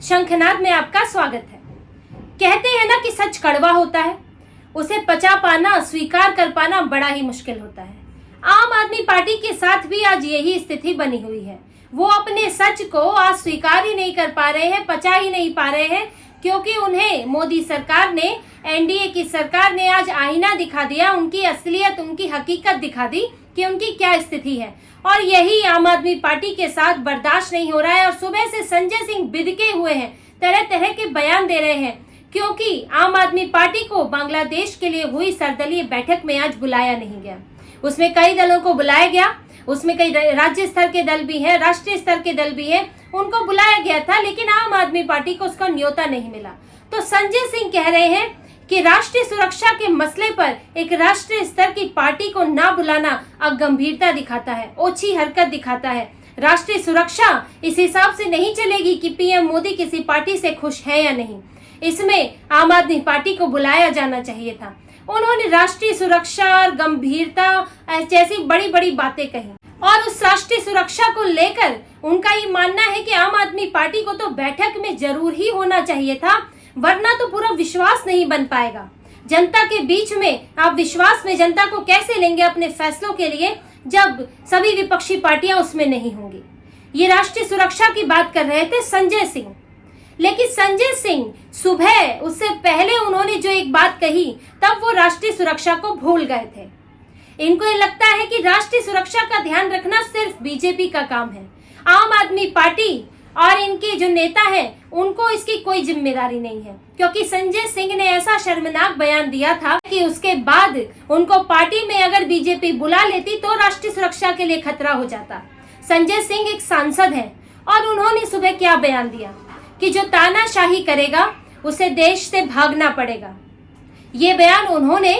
शंखनाद में आपका स्वागत है। कहते हैं ना कि सच कड़वा होता है, उसे पचा पाना, स्वीकार कर पाना बड़ा ही मुश्किल होता है। आम आदमी पार्टी के साथ भी आज यही स्थिति बनी हुई है। वो अपने सच को आज स्वीकार ही नहीं कर पा रहे हैं, पचा ही नहीं पा रहे हैं, क्योंकि उन्हें मोदी सरकार ने, एनडीए की सरकार ने आज आईना दिखा दिया, उनकी असलियत, उनकी हकीकत दिखा दी कि उनकी क्या स्थिति है। और यही आम आदमी पार्टी के साथ बर्दाश्त नहीं हो रहा है। और सुबह से संजय सिंह बिदके हुए हैं, तरह तरह के बयान दे रहे हैं, क्योंकि आम आदमी पार्टी को बांग्लादेश के लिए हुई सर्वदलीय बैठक में आज बुलाया नहीं गया। उसमें कई दलों को बुलाया गया, उसमें कई राज्य स्तर के दल भी हैं, राष्ट्रीय स्तर के दल भी हैं, उनको बुलाया गया था, लेकिन आम आदमी पार्टी को उसका न्योता नहीं मिला। तो संजय सिंह कह रहे हैं कि राष्ट्रीय सुरक्षा के मसले पर एक राष्ट्रीय स्तर की पार्टी को ना बुलाना अगंभीरता दिखाता है, ओछी हरकत दिखाता है। राष्ट्रीय सुरक्षा इस हिसाब से नहीं चलेगी कि पीएम मोदी किसी पार्टी से खुश है या नहीं। इसमें आम आदमी पार्टी को बुलाया जाना चाहिए था। उन्होंने राष्ट्रीय सुरक्षा और गंभीरता जैसी बड़ी बड़ी बातें कही, और उस राष्ट्रीय सुरक्षा को लेकर उनका ये मानना है कि आम आदमी पार्टी को तो बैठक में जरूर ही होना चाहिए था, वरना तो पूरा विश्वास नहीं बन पाएगा। जनता के बीच में आप विश्वास में जनता को कैसे लेंगे अपने फैसलों के लिए, जब सभी विपक्षी पार्टियां उसमें नहीं होंगी। ये राष्ट्रीय सुरक्षा की बात कर रहे थे संजय सिंह, लेकिन संजय सिंह सुबह, उससे पहले उन्होंने जो एक बात कही, तब वो राष्ट्रीय सुरक्षा को भूल गए थे। इनको ये लगता है कि राष्ट्रीय सुरक्षा का ध्यान रखना सिर्फ बीजेपी का काम है। आम आदमी पार्टी और इनके जो नेता हैं, उनको इसकी कोई जिम्मेदारी नहीं है, क्योंकि संजय सिंह ने ऐसा शर्मनाक बयान दिया था कि उसके बाद उनको पार्टी में अगर बीजेपी बुला लेती तो राष्ट्रीय सुरक्षा के लिए खतरा हो जाता। संजय सिंह एक सांसद हैं, और उन्होंने सुबह क्या बयान दिया कि जो तानाशाही करेगा उसे देश से भागना पड़ेगा। ये बयान उन्होंने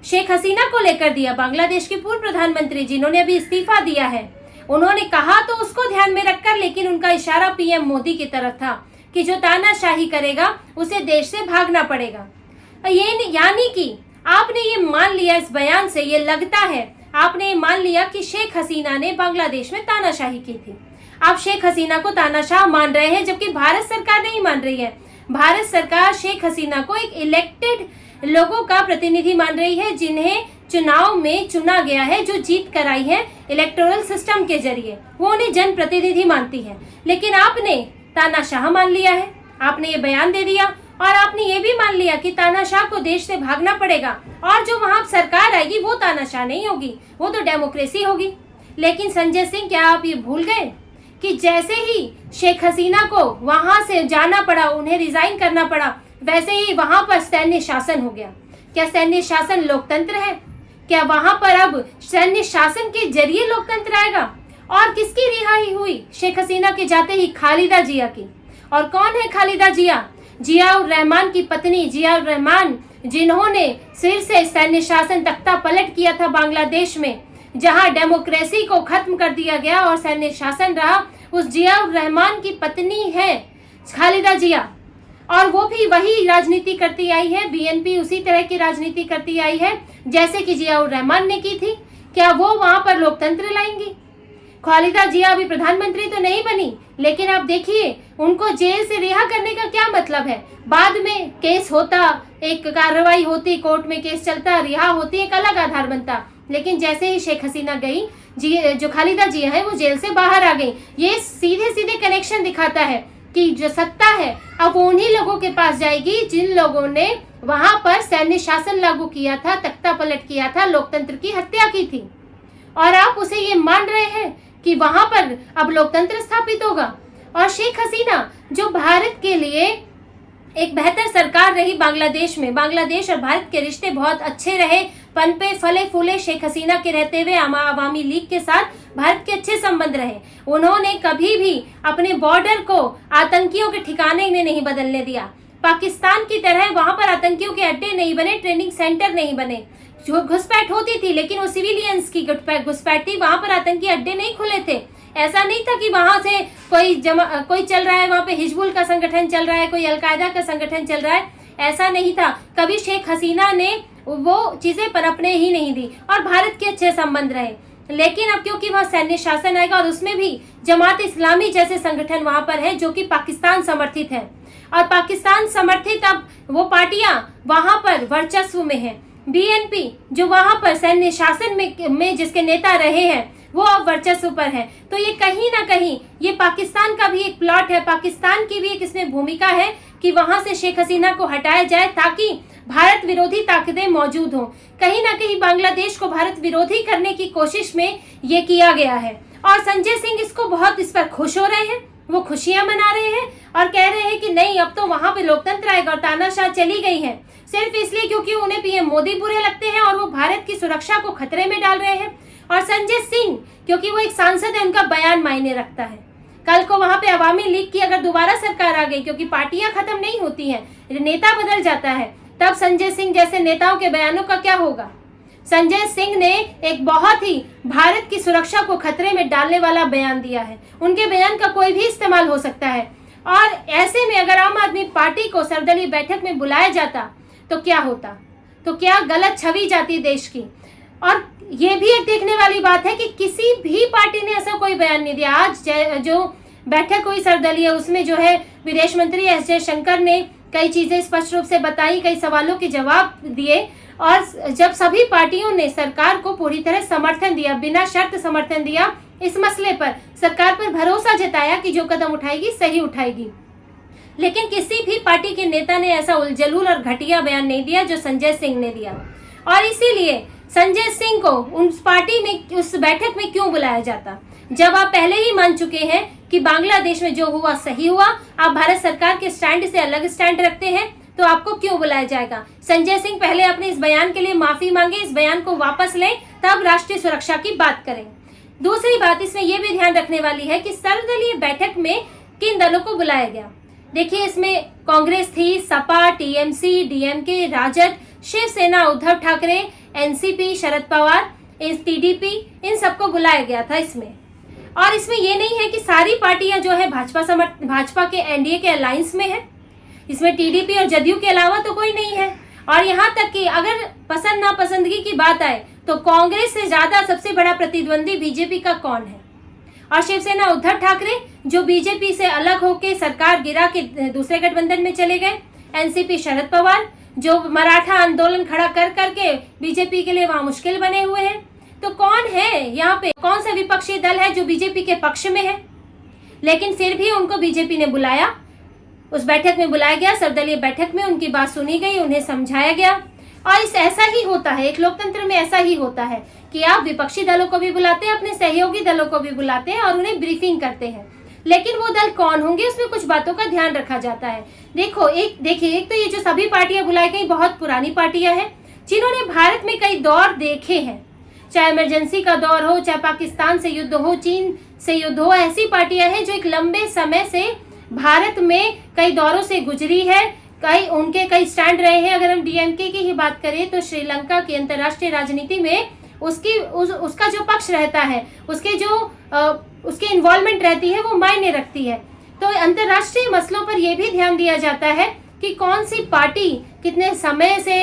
शेख हसीना को लेकर दिया, बांग्लादेश की पूर्व प्रधानमंत्री जिन्होंने अभी इस्तीफा दिया है। उन्होंने कहा तो उसको ध्यान में रखकर, लेकिन उनका इशारा पीएम मोदी की तरफ था कि जो तानाशाही करेगा उसे देश से भागना पड़ेगा। ये यानी कि आपने ये मान लिया, इस बयान से ये लगता है आपने ये मान लिया कि शेख हसीना ने बांग्लादेश में तानाशाही की थी। आप शेख हसीना को तानाशाह मान रहे हैं, जबकि भारत सरकार नहीं मान रही है। भारत सरकार शेख हसीना को एक इलेक्टेड लोगों का प्रतिनिधि मान रही है, जिन्हें चुनाव में चुना गया है, जो जीत कर आई है इलेक्टोरल सिस्टम के जरिए, वो उन्हें जनप्रतिनिधि मानती है। लेकिन आपने तानाशाह मान लिया है, आपने ये बयान दे दिया, और आपने ये भी मान लिया कि तानाशाह को देश से भागना पड़ेगा, और जो वहां सरकार आएगी वो तानाशाह नहीं होगी, वो तो डेमोक्रेसी होगी। लेकिन संजय सिंह, क्या आप ये भूल गए कि जैसे ही शेख हसीना को वहां से जाना पड़ा, उन्हें रिजाइन करना पड़ा, वैसे ही वहां पर सैन्य शासन हो गया। क्या सैन्य शासन लोकतंत्र है? क्या वहां पर अब सैन्य शासन के जरिए लोकतंत्र आएगा? और किसकी रिहाई हुई शेख हसीना के जाते ही? खालिदा जिया की। और कौन है खालिदा जिया? जियाउर रहमान की पत्नी, जियाउर रहमान, जिन्होंने फिर से सैन्य शासन तख्ता पलट किया था बांग्लादेश में, जहां डेमोक्रेसी को खत्म कर दिया गया और सैन्य शासन रहा। उस जियाउर रहमान की पत्नी है खालिदा जिया, और वो भी वही राजनीति करती आई है, बीएनपी उसी तरह की राजनीति करती आई है जैसे कि जियाउर रहमान ने की थी। क्या वो वहां पर लोकतंत्र लाएंगी? खालिदा जिया अभी प्रधानमंत्री तो नहीं बनी, लेकिन आप देखिए उनको जेल से रिहा करने का क्या मतलब है। बाद में केस होता, एक कार्रवाई होती, कोर्ट में केस चलता, रिहा होती, एक अलग आधार बनता। लेकिन जैसे ही शेख हसीना गई, जो खालिदा जिया है वो जेल से बाहर आ गई। ये सीधे सीधे कनेक्शन दिखाता है कि जो सत्ता है अब उन्हीं लोगों के पास जाएगी जिन लोगों ने वहां पर सैन्य शासन लागू किया था, तख्ता पलट किया था, लोकतंत्र की हत्या की थी। और आप उसे ये मान रहे हैं कि वहां पर अब लोकतंत्र स्थापित होगा। और शेख हसीना, जो भारत के लिए एक बेहतर सरकार रही बांग्लादेश में, बांग्लादेश और भारत के रिश्ते बहुत अच्छे रहे, पनपे फले फूले शेख हसीना के रहते हुए अवामी लीग के साथ भारत के अच्छे संबंध रहे। उन्होंने कभी भी अपने बॉर्डर को आतंकियों के ठिकाने में नहीं बदलने दिया। पाकिस्तान की तरह वहां पर आतंकियों के अड्डे नहीं बने, ट्रेनिंग सेंटर नहीं बने। जो घुसपैठ होती थी, लेकिन वो सिविलियंस की घुसपैठ थी, वहां पर आतंकी अड्डे नहीं खुले थे। ऐसा नहीं था कि वहां से कोई चल रहा है, वहां पे हिजबुल का संगठन चल रहा है, कोई अलकायदा का संगठन चल रहा है, ऐसा नहीं था। कभी शेख हसीना ने वो चीजें पनपने ही नहीं दी, और भारत के अच्छे संबंध रहे। लेकिन अब क्योंकि वहाँ सैन्य शासन आएगा और उसमें भी जमात इस्लामी जैसे संगठन वहां पर है जो कि पाकिस्तान समर्थित है, और पाकिस्तान समर्थित अब वो पार्टियां वहां पर वर्चस्व में है। बीएनपी जो वहां पर सैन्य शासन में जिसके नेता रहे हैं वो अब वर्चस्व पर है। तो ये कहीं ना कहीं ये पाकिस्तान का भी एक प्लॉट है, पाकिस्तान की भी एक इसमें भूमिका है कि वहां से शेख हसीना को हटाया जाए ताकि भारत विरोधी ताकतें मौजूद हों। कहीं ना कहीं बांग्लादेश को भारत विरोधी करने की कोशिश में ये किया गया है, और संजय सिंह इस पर खुश हो रहे हैं, वो खुशियां मना रहे हैं और कह रहे हैं कि नहीं अब तो वहां पे लोकतंत्र आएगा और तानाशाह चली गई है, सिर्फ इसलिए क्योंकि उन्हें पीएम मोदी बुरे लगते हैं और वो भारत की सुरक्षा को खतरे में डाल रहे हैं। और संजय सिंह क्योंकि वो एक सांसद है, उनका बयान मायने रखता है। कल को वहां पे अवामी लीग की अगर दोबारा सरकार आ गई, क्योंकि पार्टियां खत्म नहीं होती हैं, नेता बदल जाता है, तब संजय सिंह जैसे नेताओं के बयानों का क्या होगा। संजय सिंह ने एक बहुत ही भारत की सुरक्षा को खतरे में डालने वाला बयान दिया है, उनके बयान का कोई भी इस्तेमाल हो सकता है। और ऐसे में अगर आम आदमी पार्टी को सर्वदलीय बैठक में बुलाया जाता तो क्या होता, तो क्या गलत छवि जाती देश की। और ये भी एक देखने वाली बात है कि किसी भी पार्टी ने ऐसा कोई बयान नहीं दिया। आज जो बैठक हुई सर्वदलीय, उसमें जो है विदेश मंत्री एस जयशंकर ने कई चीजें स्पष्ट रूप से बताई, कई सवालों के जवाब दिए, और जब सभी पार्टियों ने सरकार को पूरी तरह समर्थन दिया, बिना शर्त समर्थन दिया, इस मसले पर सरकार पर भरोसा जताया कि जो कदम उठाएगी सही उठाएगी। लेकिन किसी भी पार्टी के नेता ने ऐसा उलझलूल और घटिया बयान नहीं दिया जो संजय सिंह ने दिया। और इसीलिए संजय सिंह को उस पार्टी में, उस बैठक में क्यों बुलाया जाता, जब आप पहले ही मान चुके हैं कि बांग्लादेश में जो हुआ सही हुआ, आप भारत सरकार के स्टैंड से अलग स्टैंड रखते हैं, तो आपको क्यों बुलाया जाएगा। संजय सिंह पहले अपने इस बयान के लिए माफी मांगे, इस बयान को वापस लें, तब राष्ट्रीय सुरक्षा की बात करें। दूसरी बात इसमें यह भी ध्यान रखने वाली है कि सर्वदलीय बैठक में किन दलों को बुलाया गया। देखिए, इसमें कांग्रेस थी, Sapa, TMC, DMK, Rajad, Shivsena Uddhav Thackeray, NCP Sharad Pawar, TDP, इन सबको बुलाया गया था इसमें। और इसमें यह नहीं है कि सारी पार्टियां जो है भाजपा के एनडीए के अलायंस में है, इसमें टीडीपी और जदयू के अलावा तो कोई नहीं है। और यहाँ तक कि अगर पसंद नापसंदगी की बात आए तो कांग्रेस से ज्यादा सबसे बड़ा प्रतिद्वंदी बीजेपी का कौन है। और शिवसेना उद्धव ठाकरे जो बीजेपी से अलग होकर सरकार गिरा के दूसरे गठबंधन में चले गए, एनसीपी शरद पवार जो मराठा आंदोलन खड़ा कर करके बीजेपी के लिए वहां मुश्किल बने हुए हैं। तो कौन है यहाँ पे, कौन सा विपक्षी दल है जो बीजेपी के पक्ष में है। लेकिन फिर भी उनको बीजेपी ने बुलाया, उस बैठक में बुलाया गया, सर्वदलीय बैठक में उनकी बात सुनी गई, उन्हें समझाया गया। और ऐसा ही होता है, एक लोकतंत्र में ऐसा ही होता है कि आप विपक्षी दलों को भी बुलाते हैं, अपने सहयोगी दलों को भी बुलाते हैं और उन्हें ब्रीफिंग करते हैं। लेकिन वो दल कौन होंगे, उसमें कुछ बातों का ध्यान रखा जाता है। एक तो ये जो सभी पार्टियां बुलाई गई बहुत पुरानी पार्टियां हैं जिन्होंने भारत में कई दौर देखे हैं, चाहे इमरजेंसी का दौर हो, चाहे पाकिस्तान से युद्ध हो, चीन से युद्ध हो। ऐसी पार्टियां हैं जो एक लंबे समय से भारत में कई दौरों से गुजरी है, उनके कई स्टैंड रहे हैं। अगर हम डीएमके की ही बात करें तो श्रीलंका की अंतर्राष्ट्रीय राजनीति में उसका जो पक्ष रहता है, उसके इन्वॉल्वमेंट रहती है, वो मायने रखती है। तो अंतर्राष्ट्रीय मसलों पर यह भी ध्यान दिया जाता है कि कौन सी पार्टी कितने समय से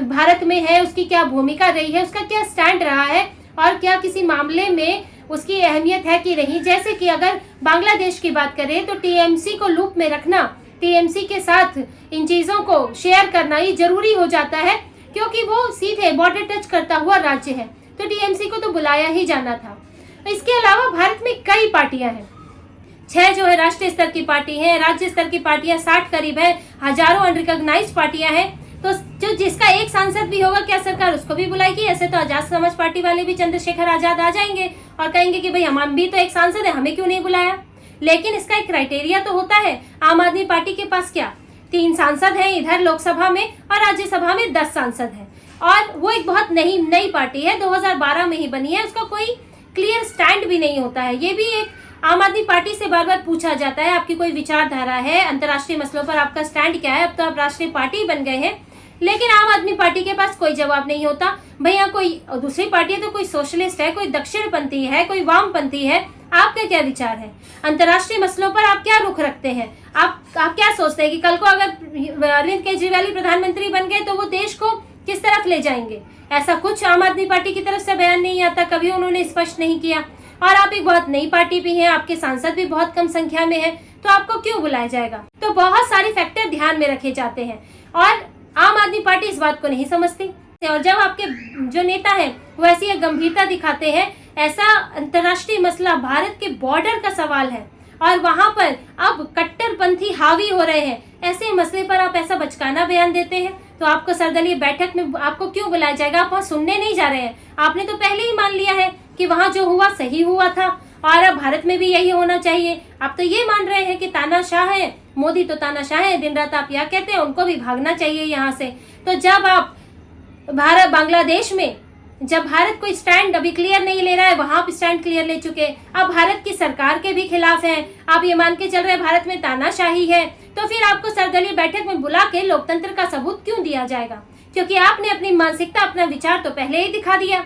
भारत में है, उसकी क्या भूमिका रही है, उसका क्या स्टैंड रहा है और क्या किसी मामले में उसकी अहमियत है कि नहीं। जैसे कि अगर बांग्लादेश की बात करें तो टीएमसी को लूप में रखना, टीएमसी के साथ इन चीजों को शेयर करना ही जरूरी हो जाता है, क्योंकि वो सीधे बॉर्डर टच करता हुआ राज्य है, तो टीएमसी को तो बुलाया ही जाना था। इसके अलावा भारत में कई पार्टियां हैं, 6 जो है राष्ट्रीय स्तर की पार्टी है, राज्य स्तर की पार्टियां 60 करीब है, हजारों अनरिकॉग्नाइज्ड पार्टियां हैं। तो जो जिसका एक सांसद भी होगा, क्या सरकार उसको भी बुलाएगी। ऐसे तो आजाद समाज पार्टी वाले भी चंद्रशेखर आजाद आ जाएंगे और कहेंगे कि भाई हम भी तो एक सांसद है, हमें क्यों नहीं बुलाया। लेकिन इसका एक क्राइटेरिया तो होता है। आम आदमी पार्टी के पास क्या 3 सांसद हैं इधर लोकसभा में और राज्यसभा में 10 सांसद हैं, और वो एक बहुत नई पार्टी है, 2012 में ही बनी है, उसका कोई क्लियर स्टैंड भी नहीं होता है। ये भी एक आम आदमी पार्टी से बार बार पूछा जाता है, आपकी कोई विचारधारा है, अंतर्राष्ट्रीय मसलों पर आपका स्टैंड क्या है। अब तो आप राष्ट्रीय पार्टी बन गए हैं, लेकिन आम आदमी पार्टी के पास कोई जवाब नहीं होता। भैया कोई दूसरी पार्टी है तो कोई सोशलिस्ट है, कोई दक्षिणपंथी है, कोई वामपंथी है, आपका क्या विचार है, अंतर्राष्ट्रीय मसलों पर आप क्या रुख रखते हैं, आप क्या सोचते हैं कि कल को अगर अरविंद केजरीवाल प्रधानमंत्री बन गए तो वो देश को किस तरफ ले जाएंगे? ऐसा कुछ आम आदमी पार्टी की तरफ से बयान नहीं आता, कभी उन्होंने स्पष्ट नहीं किया। और आप एक बहुत नई पार्टी भी हैं, आपके सांसद भी बहुत कम संख्या में है, तो आपको क्यों बुलाया जाएगा? तो बहुत सारे फैक्टर ध्यान में रखे जाते हैं और आम आदमी पार्टी इस बात को नहीं समझती। और जब आपके जो नेता हैं वो ऐसी गंभीरता दिखाते हैं, ऐसा अंतर्राष्ट्रीय मसला भारत के बॉर्डर का सवाल है और वहां पर अब कट्टरपंथी हावी हो रहे हैं, ऐसे मसले पर आप ऐसा बचकाना बयान देते हैं, तो आपको सर्वदलीय बैठक में आपको क्यों बुलाया जाएगा? आप वहाँ सुनने नहीं जा रहे हैं। आपने तो पहले ही मान लिया है कि वहाँ जो हुआ सही हुआ था और अब भारत में भी यही होना चाहिए। आप तो ये मान रहे हैं कि तानाशाह है, मोदी तो तानाशाह है, दिन रात आप यह कहते हैं उनको भी भागना चाहिए यहाँ से। तो जब आप भारत बांग्लादेश में जब भारत कोई स्टैंड अभी क्लियर नहीं ले रहा है, वहां आप स्टैंड क्लियर ले चुके, अब भारत की सरकार के भी खिलाफ हैं, आप ये मान के चल रहे हैं भारत में तानाशाही है, तो फिर आपको सर्वदलीय बैठक में बुला के लोकतंत्र का सबूत क्यों दिया जाएगा? क्योंकि आपने अपनी मानसिकता, अपना विचार तो पहले ही दिखा दिया।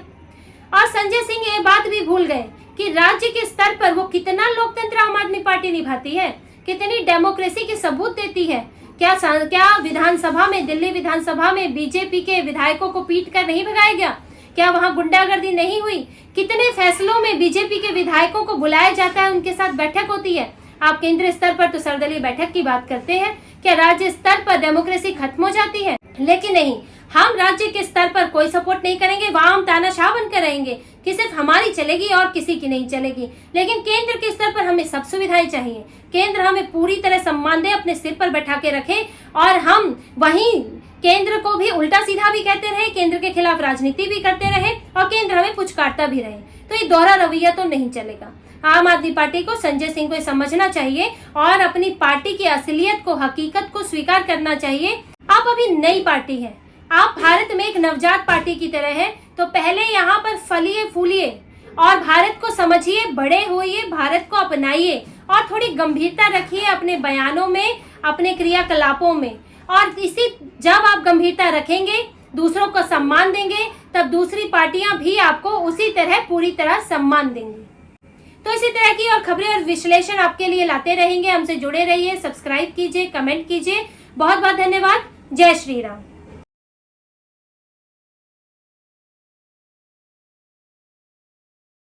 और संजय सिंह ये बात भी भूल गए कि राज्य के स्तर पर वो कितना लोकतंत्र आम आदमी पार्टी निभाती है, कितनी डेमोक्रेसी के सबूत देती है। क्या विधानसभा में, दिल्ली विधानसभा में बीजेपी के विधायकों को पीट कर नहीं भगाया गया? क्या वहां गुंडागर्दी नहीं हुई? कितने फैसलों में बीजेपी के विधायकों को बुलाया जाता है, उनके साथ बैठक होती है। आप केंद्र स्तर पर तो सर्वदलीय बैठक की बात करते हैं, क्या राज्य स्तर पर डेमोक्रेसी खत्म हो जाती है? लेकिन नहीं, हम राज्य के स्तर पर कोई सपोर्ट नहीं करेंगे, वहां हम तानाशाह बनकर रहेंगे कि सिर्फ हमारी चलेगी और किसी की नहीं चलेगी। लेकिन केंद्र के स्तर पर हमें सब सुविधाएं चाहिए, केंद्र हमें पूरी तरह सम्मान दे, अपने सिर पर बैठा के रखे और हम वहीं केंद्र को भी उल्टा सीधा भी कहते रहे, केंद्र के खिलाफ राजनीति भी करते रहे और केंद्र हमें पुचकारता भी रहे। तो ये दोहरा रवैया तो नहीं चलेगा। आम आदमी पार्टी को, संजय सिंह को समझना चाहिए और अपनी पार्टी की असलियत को, हकीकत को स्वीकार करना चाहिए। आप अभी नई पार्टी है, आप भारत में एक नवजात पार्टी की तरह है, तो पहले यहाँ पर फलिए फूलिए और भारत को समझिए, बड़े होइए, भारत को अपनाइए और थोड़ी गंभीरता रखिए अपने बयानों में, अपने क्रियाकलापों में। और जब आप गंभीरता रखेंगे, दूसरों को सम्मान देंगे, तब दूसरी पार्टियां भी आपको उसी तरह पूरी तरह सम्मान देंगी। तो इसी तरह की और खबरें और विश्लेषण आपके लिए लाते रहेंगे। हमसे जुड़े रहिए, सब्सक्राइब कीजिए, कमेंट कीजिए। बहुत बहुत धन्यवाद। जय श्री राम।